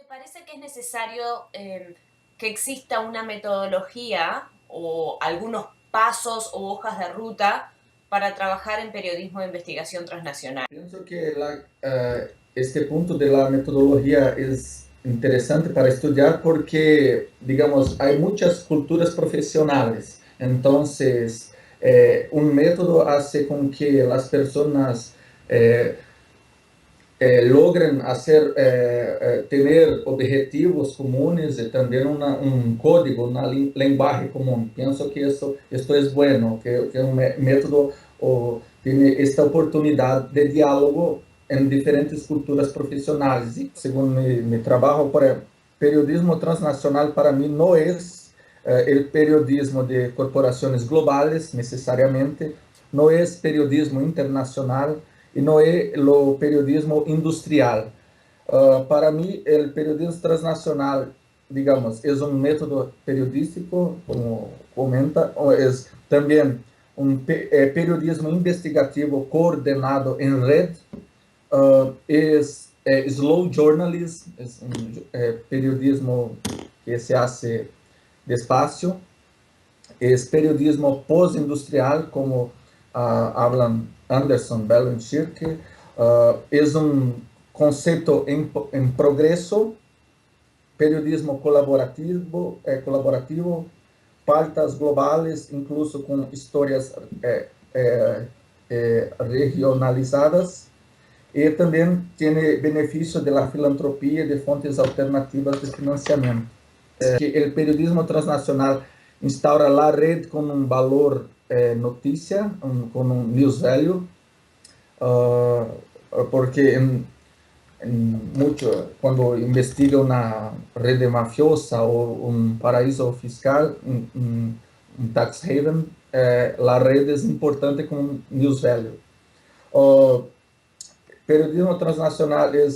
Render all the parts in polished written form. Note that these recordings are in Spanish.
parece que es necesario que exista una metodología o algunos pasos o hojas de ruta para trabajar en periodismo de investigación transnacional? Pienso que este punto de la metodología es interesante para estudiar porque, digamos, hay muchas culturas profesionales. Entonces, un método hace con que las personas eh, logren tener objetivos comunes y también un código, una lenguaje común. Pienso que esto es bueno, que un método tiene esta oportunidad de diálogo en diferentes culturas profesionales. Y según mi trabajo, periodismo transnacional para mí no es el periodismo de corporaciones globales necesariamente, no es periodismo internacional, e não é o periodismo industrial. Para mim, o periodismo transnacional, digamos, é um método periodístico, como comenta, é também periodismo investigativo coordenado em rede, slow journalism, é periodismo que se hace despacio, é periodismo pós-industrial, como hablan Anderson, Bell e Schirke, é conceito em progresso, periodismo colaborativo, pautas globais, incluso com histórias regionalizadas, e também tem benefício da filantropia de fontes alternativas de financiamento. Que o periodismo transnacional instaura a rede com um valor notícia, com um news value, porque quando investiga uma rede mafiosa ou um paraíso fiscal, tax haven, a rede é importante com news value. O periodismo transnacional é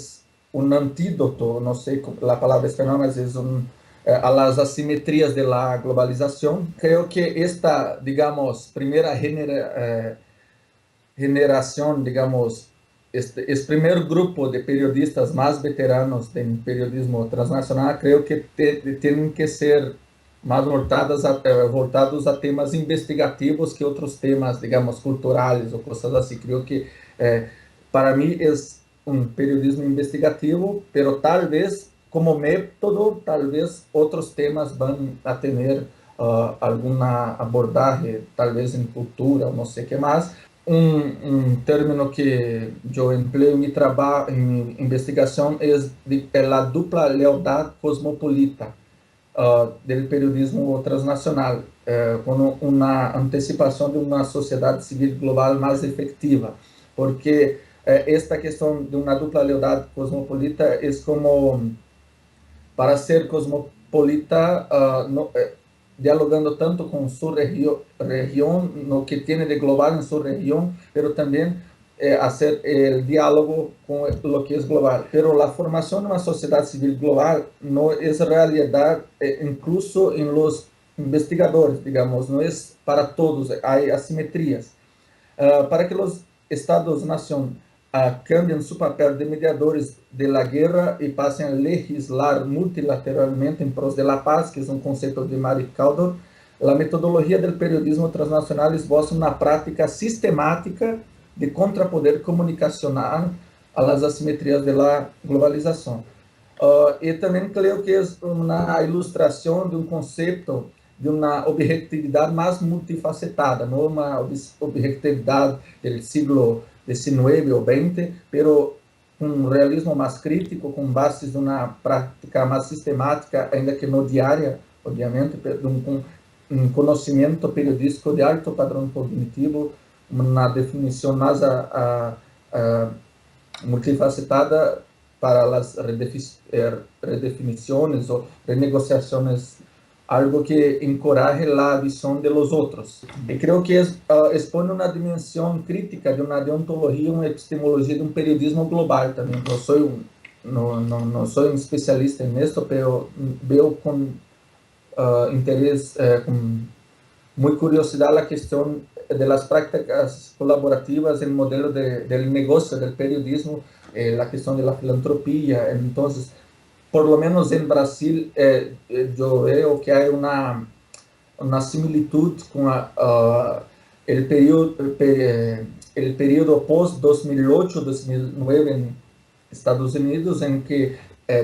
um antídoto, não sei a palavra espanhola, mas é a las asimetrias de la globalización. Creo que esta, digamos, primera generación, digamos, este primer grupo de periodistas más veteranos del periodismo transnacional, creo que tienen que ser más voltados a temas investigativos que otros temas, digamos, culturales o cosas así. Creo que para mí es un periodismo investigativo, pero tal vez como método, tal vez otros temas van a tener alguna abordaje, tal vez en cultura, no sé qué más. Término que eu empleo em meu trabalho, em investigação, é a dupla lealdade cosmopolita do periodismo transnacional, com uma antecipação de uma sociedade civil global mais efetiva, porque esta questão de uma dupla lealdade cosmopolita é como para ser cosmopolita, dialogando tanto con su región, lo que tiene de global en su región, pero también hacer el diálogo con lo que es global. Pero la formación de una sociedad civil global no es realidad, incluso en los investigadores, digamos, no es para todos, hay asimetrías. Para que los estados-nación cambien su papel de mediadores de la guerra y pasen a legislar multilateralmente en pros de la paz, que es un concepto de Mary Caldor, la metodología del periodismo transnacional esboza una práctica sistemática de contrapoder comunicacional a las asimetrías de la globalización. Y también creo que es una ilustración de un concepto de uma objetividade mais multifacetada, não uma objetividade do siglo XIX ou XX, pero um realismo mais crítico, com bases de uma prática mais sistemática, ainda que não diária, obviamente, um conhecimento periodístico de alto padrão cognitivo, uma definição mais multifacetada para as redefinições ou renegociações, algo que encoraje la visión de los otros. Y creo que expone una dimensión crítica de una deontología, una epistemología de un periodismo global también. No soy un especialista en esto, pero veo con interés, con muy curiosidad la cuestión de las prácticas colaborativas, el modelo del negocio del periodismo, la cuestión de la filantropía. Entonces, por lo menos en Brasil, yo veo que hay una similitud con el periodo post-2008-2009 en Estados Unidos, en que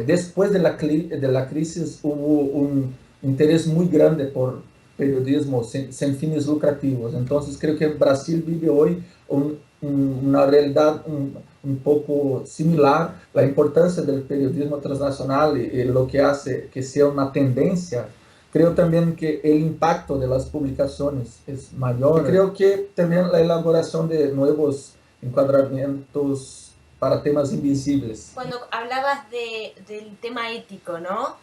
después de la crisis hubo un interés muy grande por periodismo sin fines lucrativos. Entonces creo que Brasil vive hoy una realidad un poco similar. La importancia del periodismo transnacional y lo que hace que sea una tendencia. Creo también que el impacto de las publicaciones es mayor. Creo que también la elaboración de nuevos encuadramientos para temas invisibles. Cuando hablabas del tema ético, ¿no?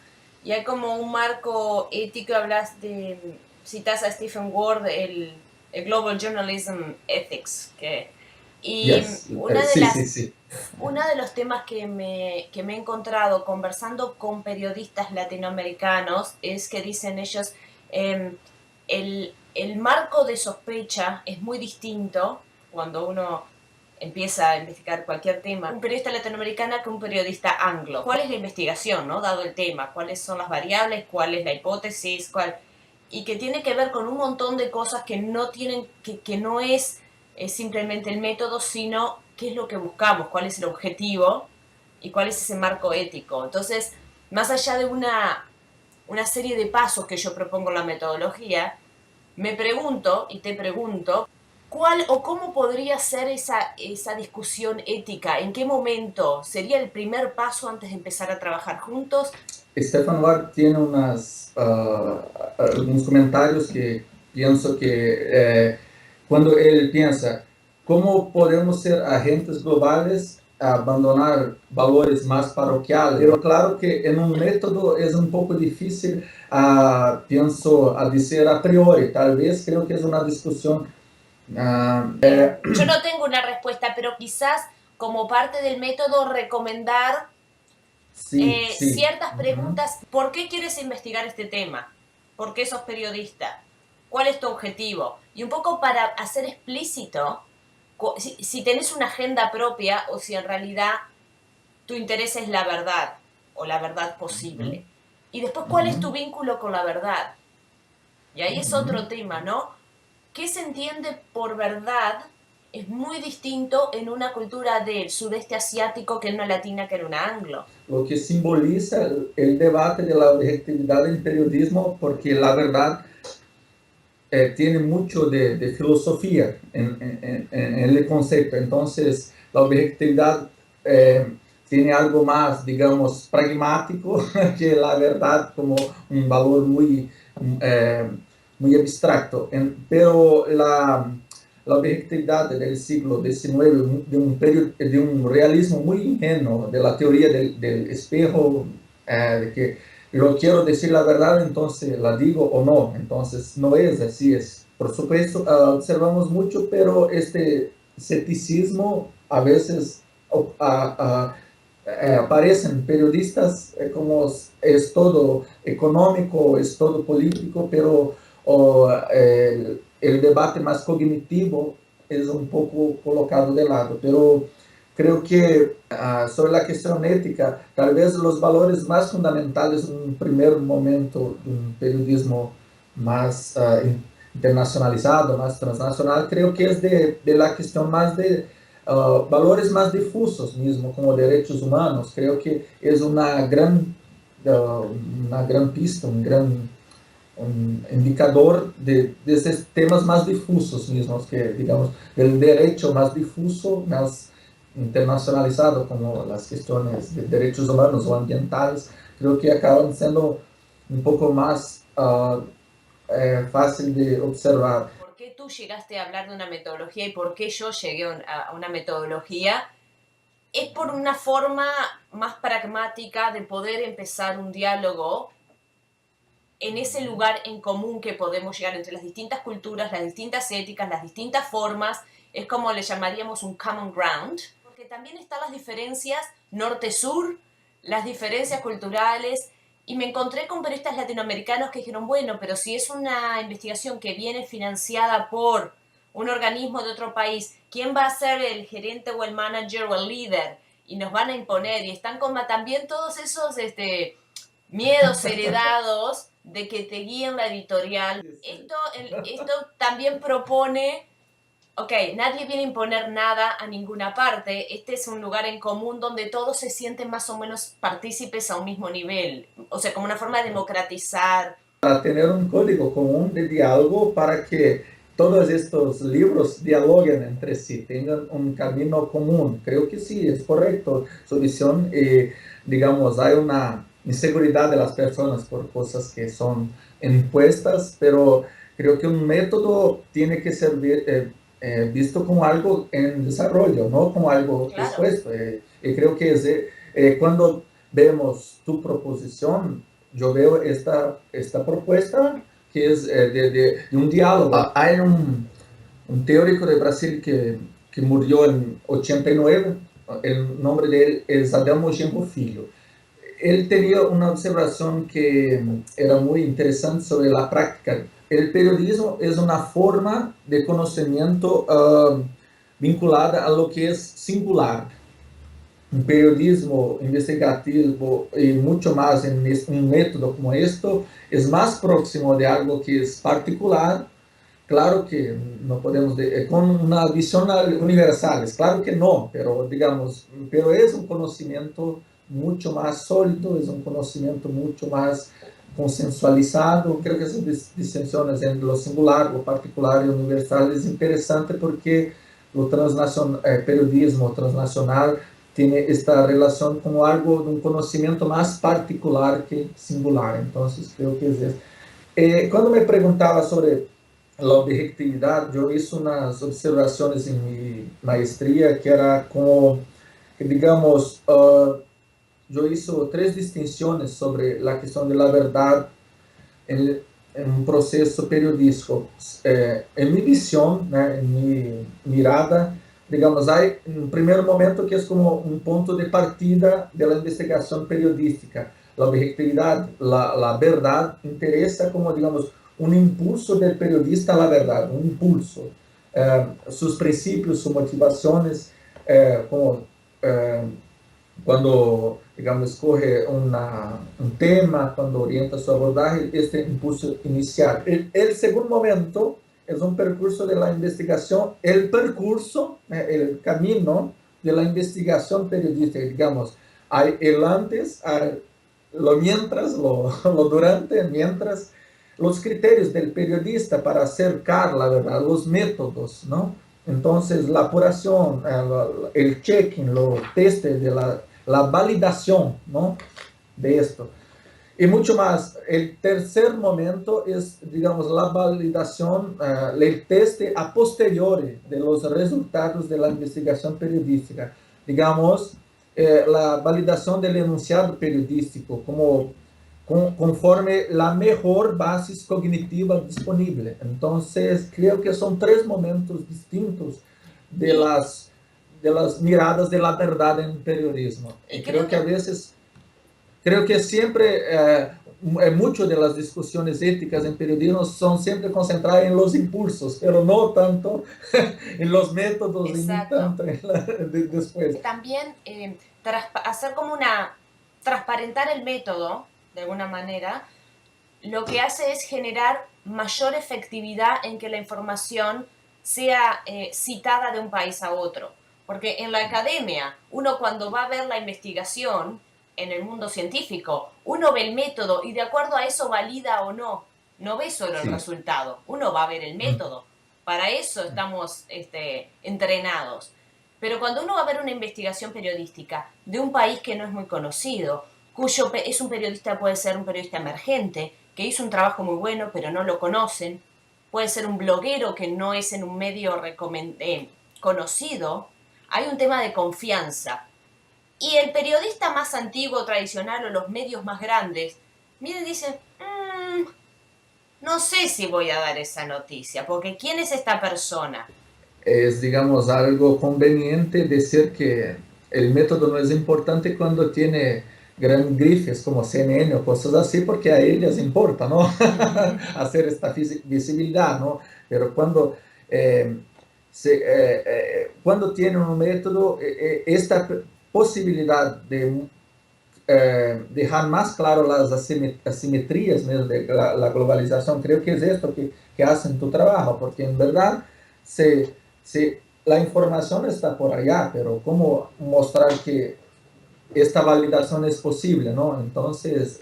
Y hay como un marco ético, hablas de, citas a Stephen Ward, el Global Journalism Ethics, y Yes. Sí, sí, sí. uno de los temas que me he encontrado conversando con periodistas latinoamericanos es que dicen ellos, el marco de sospecha es muy distinto cuando uno empieza a investigar cualquier tema, un periodista latinoamericano que un periodista anglo. ¿Cuál es la investigación, no? Dado el tema, cuáles son las variables, cuál es la hipótesis, y que tiene que ver con un montón de cosas que no tienen, que no es simplemente el método, sino qué es lo que buscamos, cuál es el objetivo y cuál es ese marco ético. Entonces, más allá de una serie de pasos que yo propongo en la metodología, me pregunto y te pregunto, ¿cuál o cómo podría ser esa discusión ética? ¿En qué momento sería el primer paso antes de empezar a trabajar juntos? Stefan Ward tiene algunos comentarios que pienso que cuando él piensa cómo podemos ser agentes globales, abandonar valores más parroquiales. Pero claro que en un método es un poco difícil, pienso, a decir a priori. Tal vez creo que es una discusión. Yo no tengo una respuesta, pero quizás como parte del método recomendar Sí, sí. ciertas preguntas. ¿Por qué quieres investigar este tema? ¿Por qué sos periodista? ¿Cuál es tu objetivo? Y un poco para hacer explícito si tenés una agenda propia o si en realidad tu interés es la verdad o la verdad posible. Y después, ¿cuál es tu vínculo con la verdad? Y ahí es otro tema, ¿no? ¿Qué se entiende por verdad? Es muy distinto en una cultura del sudeste asiático que en una latina que en una anglo. Lo que simboliza el debate de la objetividad del periodismo, porque la verdad tiene mucho de filosofía en el concepto. Entonces, la objetividad tiene algo más, digamos, pragmático que la verdad como un valor muy abstracto. Pero la objetividad del siglo XIX, de un realismo muy ingenuo, de la teoría del espejo, de que yo quiero decir la verdad, entonces la digo o no. Entonces no es así. Por supuesto, observamos mucho, pero este escepticismo a veces aparecen periodistas como es todo económico, es todo político, pero el debate más cognitivo es un poco colocado de lado. Pero creo que sobre la cuestión ética, tal vez los valores más fundamentales en un primer momento de un periodismo más internacionalizado, más transnacional, creo que es de la cuestión más de valores más difusos mismo, como derechos humanos. Creo que es una gran pista, un indicador de esos temas más difusos mismos, que digamos, el derecho más difuso, más internacionalizado, como las cuestiones de derechos humanos o ambientales, creo que acaban siendo un poco más fácil de observar. ¿Por qué tú llegaste a hablar de una metodología y por qué yo llegué a una metodología? Es por una forma más pragmática de poder empezar un diálogo en ese lugar en común que podemos llegar entre las distintas culturas, las distintas éticas, las distintas formas. Es como le llamaríamos un common ground, porque también están las diferencias norte-sur, las diferencias culturales, y me encontré con periodistas latinoamericanos que dijeron, bueno, pero si es una investigación que viene financiada por un organismo de otro país, ¿quién va a ser el gerente o el manager o el líder? y nos van a imponer, y están como también todos esos miedos heredados de que te guíen la editorial. Esto también propone, ok, nadie viene a imponer nada a ninguna parte, este es un lugar en común donde todos se sienten más o menos partícipes a un mismo nivel, o sea, como una forma de democratizar. Para tener un código común de diálogo para que todos estos libros dialoguen entre sí, tengan un camino común. Creo que sí, es correcto su visión. Digamos, hay una inseguridad de las personas por cosas que son impuestas, pero creo que un método tiene que ser visto como algo en desarrollo, no como algo Claro. dispuesto. Y creo que cuando vemos tu proposición, yo veo esta propuesta que es de un diálogo. Hay un teórico de Brasil que murió en 89, el nombre de él es Adelmo Genro Filho. Él tenía una observación que era muy interesante sobre la práctica. El periodismo es una forma de conocimiento vinculada a lo que es singular. Un periodismo investigativo y mucho más en un método como esto es más próximo de algo que es particular. Claro que no podemos, con una visión universal, es claro que no, pero digamos, pero es un conocimiento mucho más sólido, es un conocimiento mucho más consensualizado. Creo que esas distinciones entre lo singular, lo particular y lo universal es interesante porque o periodismo transnacional tiene esta relación como algo de un conocimiento más particular que singular. Entonces, creo que es eso. Cuando me preguntaba sobre la objetividad, yo hice unas observaciones en mi maestría que era como, que digamos, yo hice tres distinciones sobre la cuestión de la verdad en un proceso periodístico. En mi visión, né, en mi mirada, digamos, hay un primer momento que es como un punto de partida de la investigación periodística. La objetividad, la verdad, interesa como, digamos, un impulso del periodista a la verdad, un impulso. Sus principios, sus motivaciones, como quando, digamos, escorre um tema, quando orienta sua abordagem, este impulso inicial. O segundo momento é um percurso de la investigação, o percurso, o caminho de la investigação periodística, digamos, hay el antes, hay lo mientras, lo durante, mientras, los criterios del periodista para acercar la verdad, los métodos, ¿no? Entonces, la apuración, el checking, los testes de la validación, ¿no? De esto. Y mucho más, el tercer momento es, digamos, la validación, el teste a posteriori de los resultados de la investigación periodística. Digamos, la validación del enunciado periodístico como conforme la mejor base cognitiva disponible. Entonces, creo que son tres momentos distintos de las miradas de la verdad en periodismo. Y creo que a veces, creo que siempre, mucho de las discusiones éticas en periodismo son siempre concentradas en los impulsos, pero no tanto en los métodos. Exacto. Y no tanto después. También hacer como transparentar el método, de alguna manera, lo que hace es generar mayor efectividad en que la información sea citada de un país a otro. Porque en la academia, uno cuando va a ver la investigación en el mundo científico, uno ve el método y de acuerdo a eso valida o no. No ve solo el resultado, uno va a ver el método. Para eso estamos entrenados. Pero cuando uno va a ver una investigación periodística de un país que no es muy conocido, cuyo es un periodista, puede ser un periodista emergente, que hizo un trabajo muy bueno pero no lo conocen, puede ser un bloguero que no es en un medio conocido, hay un tema de confianza. Y el periodista más antiguo, tradicional o los medios más grandes, miren y dicen, no sé si voy a dar esa noticia, porque ¿quién es esta persona? Es, digamos, algo conveniente decir que el método no es importante cuando tiene gran grifes como CNN o cosas así, porque a ellas importa, ¿no? Hacer esta visibilidad, ¿no? Pero cuando tienen un método, posibilidad de dejar más claro las asimetrías de la globalización. Creo que es esto que hacen tu trabajo, porque en verdad la información está por allá, pero cómo mostrar que esta validación es posible, ¿no? Entonces,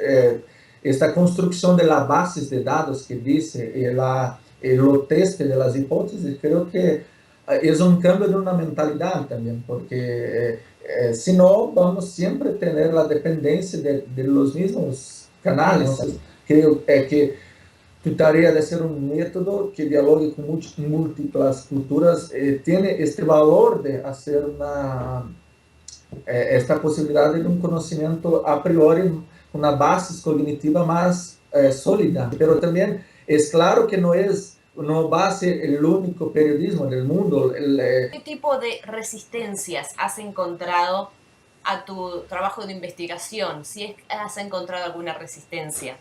esta construcción de las bases de datos que dice, el test de las hipótesis, creo que es un cambio de una mentalidad también, porque si no, vamos siempre a tener la dependencia de los mismos canales. Entonces, creo que tu tarea de ser un método que dialogue con múltiples culturas tiene este valor de hacer esta posibilidad de un conocimiento a priori, una base cognitiva más sólida. Pero también es claro que no va a ser el único periodismo del mundo. ¿Qué tipo de resistencias has encontrado a tu trabajo de investigación? Si es que has encontrado alguna resistencia.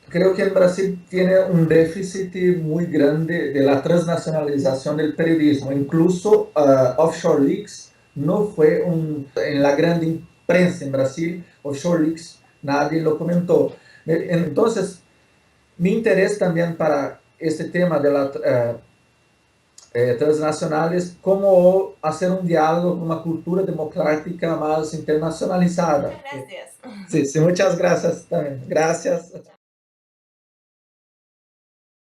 Creo que el Brasil tiene un déficit muy grande de la transnacionalización del periodismo. Incluso Offshore Leaks no fue en la gran prensa en Brasil, Offshore Leaks, nadie lo comentó. Entonces, mi interés también para este tema de la transnacionales, cómo hacer un diálogo con una cultura democrática más internacionalizada. Muchas gracias. Sí, sí, muchas gracias también. Gracias.